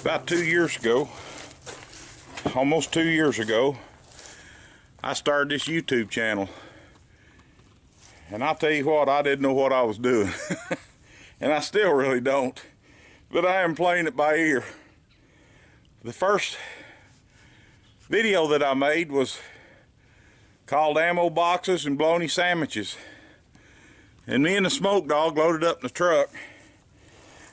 About 2 years ago, almost 2 years ago, I started this YouTube channel. And I'll tell you what, I didn't know what I was doing. And I still really don't. But I am playing it by ear. The first video that I made was called Ammo Boxes and Bologna Sandwiches. And me and the Smoke Dog loaded up in the truck.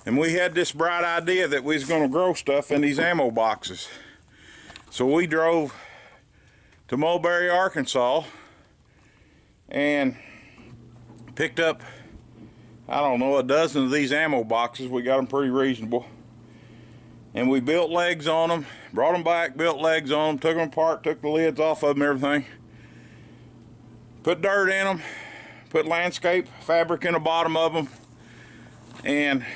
And we had this bright idea that we was going to grow stuff in these ammo boxes. So we drove to Mulberry, Arkansas, and picked up, I don't know, a dozen of these ammo boxes. We got them pretty reasonable. And we built legs on them, brought them back, built legs on them, took them apart, took the lids off of them, everything. Put dirt in them, put landscape fabric in the bottom of them, and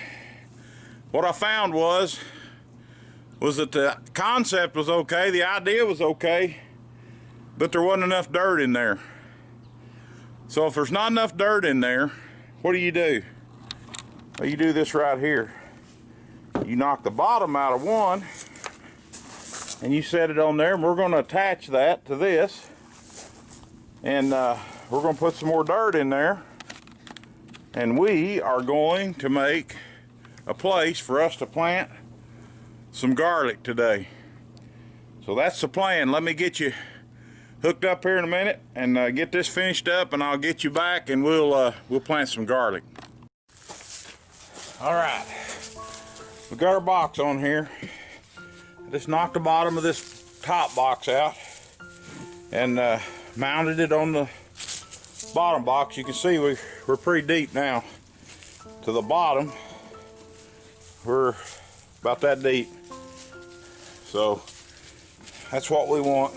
what I found was that the concept was okay, the idea was okay, but there wasn't enough dirt in there. So if there's not enough dirt in there, what do? Well, you do this right here. You knock the bottom out of one, and you set it on there, and we're going to attach that to this, and we're going to put some more dirt in there, and we are going to make a place for us to plant some garlic today. So that's the plan. Let me get you hooked up here in a minute and get this finished up, and I'll get you back and we'll plant some garlic. All right, we got our box on here. I just knocked the bottom of this top box out and mounted it on the bottom box. You can see we're pretty deep now to the bottom. We're about that deep, so that's what we want.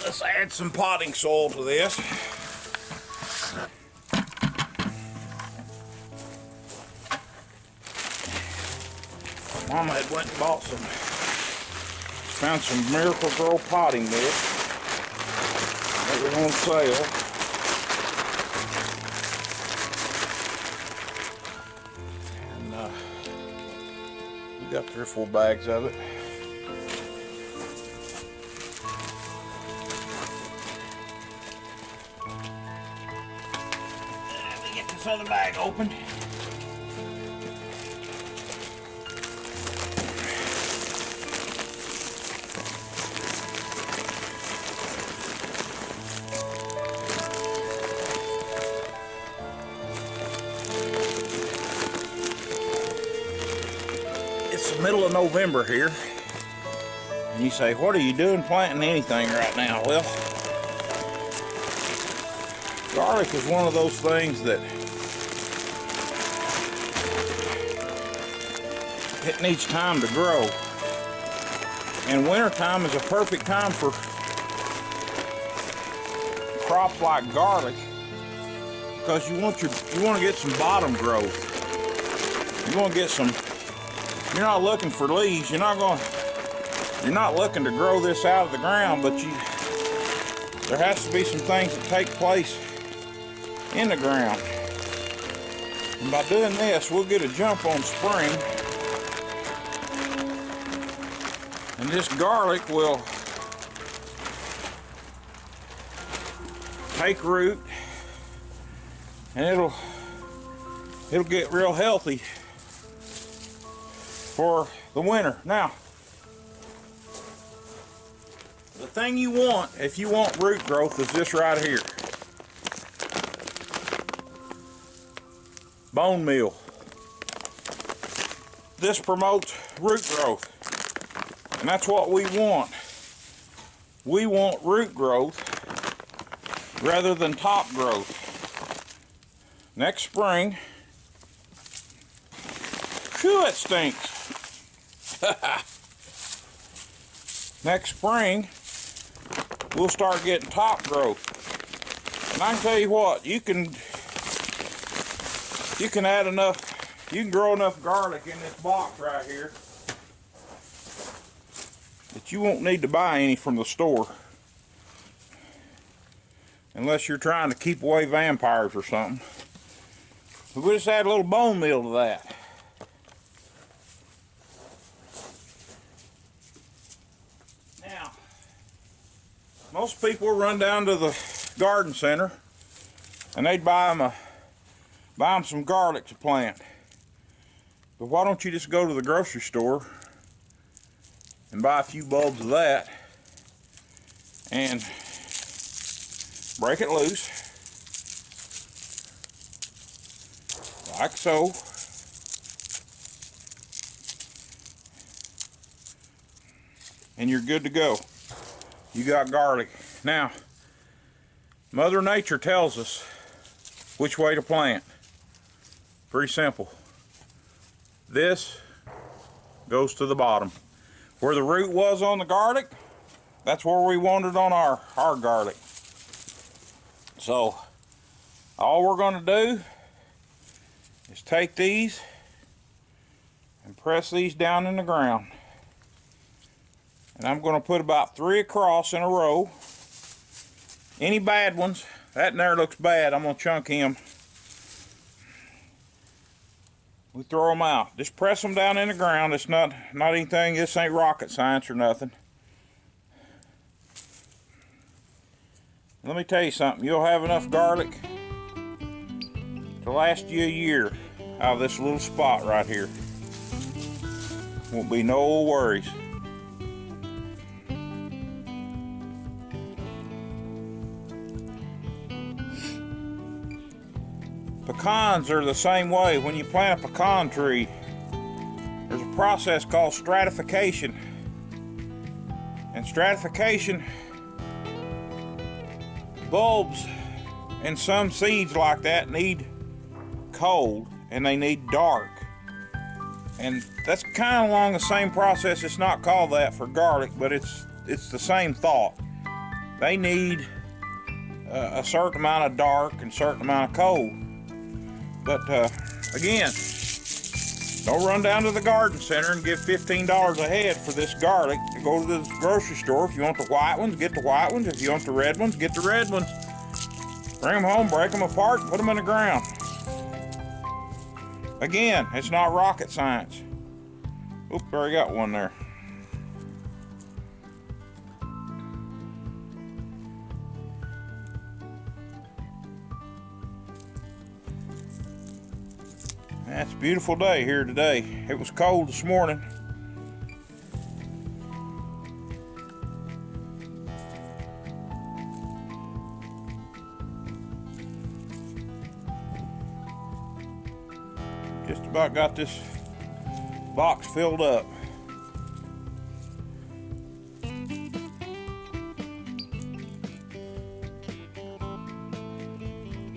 Let's add some potting soil to this. Mama had went and bought some, found some Miracle-Gro potting mix that was on sale. Got 3 or 4 bags of it. Let me get this other bag open. It's the middle of November here, and you say, what are you doing planting anything right now? Well, garlic is one of those things that it needs time to grow, and wintertime is a perfect time for crops like garlic because you want to get some bottom growth. You want to get some. You're not looking for leaves. You're not looking to grow this out of the ground, but there has to be some things that take place in the ground. And by doing this, we'll get a jump on spring. And this garlic will take root, and it'll get real healthy for the winter. Now, the thing you want, if you want root growth, is this right here. Bone meal. This promotes root growth, and that's what we want. We want root growth rather than top growth. Next spring, phew, it stinks. Next spring, we'll start getting top growth. And I can tell you what, you can add enough, you can grow enough garlic in this box right here that you won't need to buy any from the store. Unless you're trying to keep away vampires or something. But we'll just add a little bone meal to that. Now, most people run down to the garden center and they'd buy them some garlic to plant. But why don't you just go to the grocery store and buy a few bulbs of that and break it loose, like so. And you're good to go. You got garlic. Now, Mother Nature tells us which way to plant. Pretty simple. This goes to the bottom. Where the root was on the garlic, that's where we want it on our garlic. So, all we're going to do is take these and press these down in the ground. And I'm going to put about 3 across in a row. Any bad ones, that in there looks bad, I'm going to chunk him. We throw them out. Just press them down in the ground. It's not anything, this ain't rocket science or nothing. Let me tell you something, you'll have enough garlic to last you a year out of this little spot right here. Won't be no worries. Pecans are the same way. When you plant a pecan tree, there's a process called stratification. And stratification, bulbs and some seeds like that need cold and they need dark. And that's kind of along the same process. It's not called that for garlic, but it's the same thought. They need a certain amount of dark and a certain amount of cold. But again, don't run down to the garden center and give $15 a head for this garlic. Go to the grocery store. If you want the white ones, get the white ones. If you want the red ones, get the red ones. Bring them home, break them apart, and put them in the ground. Again, it's not rocket science. Oop, already got one there. It's a beautiful day here today. It was cold this morning. Just about got this box filled up.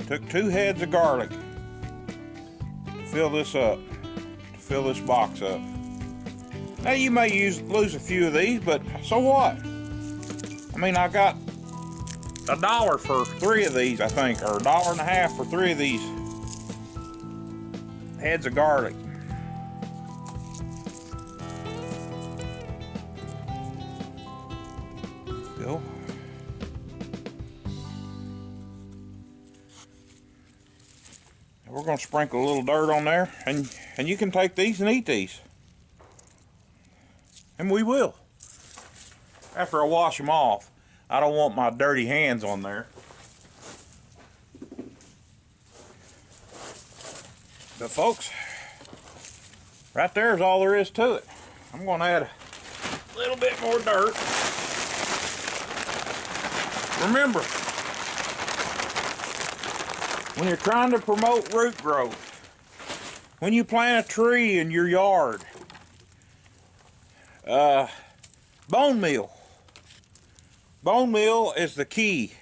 Took 2 heads of garlic to fill this up, to fill this box up. Now you may lose a few of these, but so what? I mean, I got $1 for 3 of these, I think, or $1.50 for 3 of these heads of garlic. we're going to sprinkle a little dirt on there, and you can take these and eat these. And we will. After I wash them off. I don't want my dirty hands on there. But folks, right there is all there is to it. I'm going to add a little bit more dirt. Remember, when you're trying to promote root growth, when you plant a tree in your yard, bone meal. Bone meal is the key.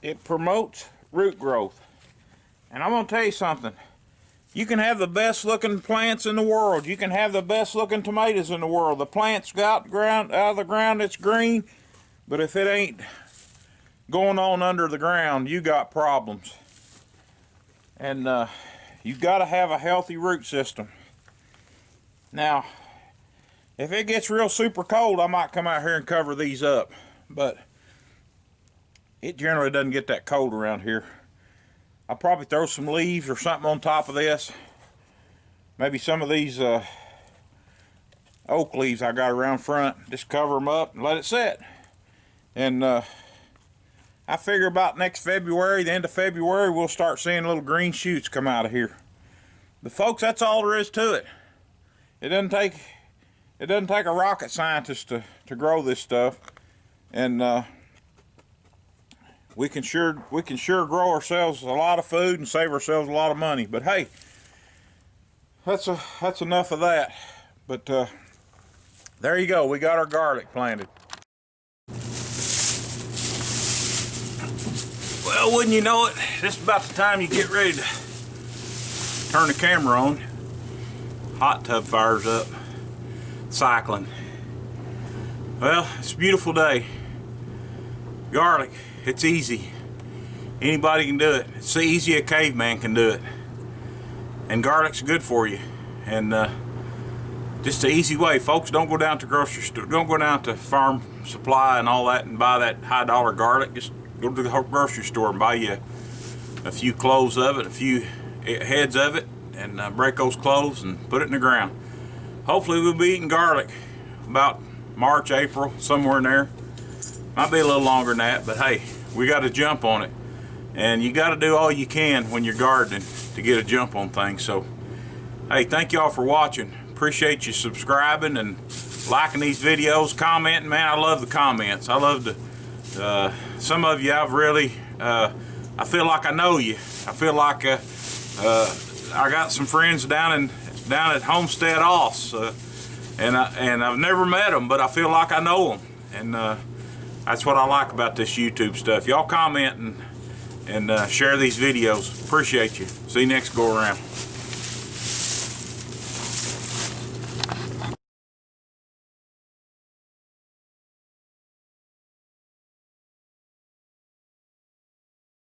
It promotes root growth. And I'm going to tell you something. You can have the best looking plants in the world. You can have the best looking tomatoes in the world. The plants go out of the ground, it's green. But if it ain't going on under the ground, you got problems. And you got to have a healthy root system. Now, if it gets real super cold, I might come out here and cover these up. But it generally doesn't get that cold around here. I'll probably throw some leaves or something on top of this. Maybe some of these oak leaves I got around front. Just cover them up and let it set. And I figure about next February, the end of February, we'll start seeing little green shoots come out of here. But folks, that's all there is to it. It doesn't take a rocket scientist to grow this stuff. And we can sure grow ourselves a lot of food and save ourselves a lot of money. But hey, that's enough of that. But there you go. We got our garlic planted. Well, wouldn't you know it, this is about the time you get ready to turn the camera on. Hot tub fires up. Cycling. Well, it's a beautiful day. Garlic, it's easy. Anybody can do it. It's so easy a caveman can do it. And garlic's good for you. And just an easy way, folks. Don't go down to grocery store. Don't go down to farm supply and all that and buy that high dollar garlic. Just go to the grocery store and buy you a few cloves of it, a few heads of it, and break those cloves and put it in the ground. Hopefully we'll be eating garlic about March, April, somewhere in there. Might be a little longer than that, but hey, we got to jump on it. And you got to do all you can when you're gardening to get a jump on things. So, hey, thank y'all for watching. Appreciate you subscribing and liking these videos, commenting. Man, I love the comments. I love the, some of you I've really, I feel like I know you. I feel like I got some friends down at Homestead Oss, and I've never met them, but I feel like I know them, and that's what I like about this YouTube stuff. Y'all comment and share these videos. Appreciate you. See you next go around.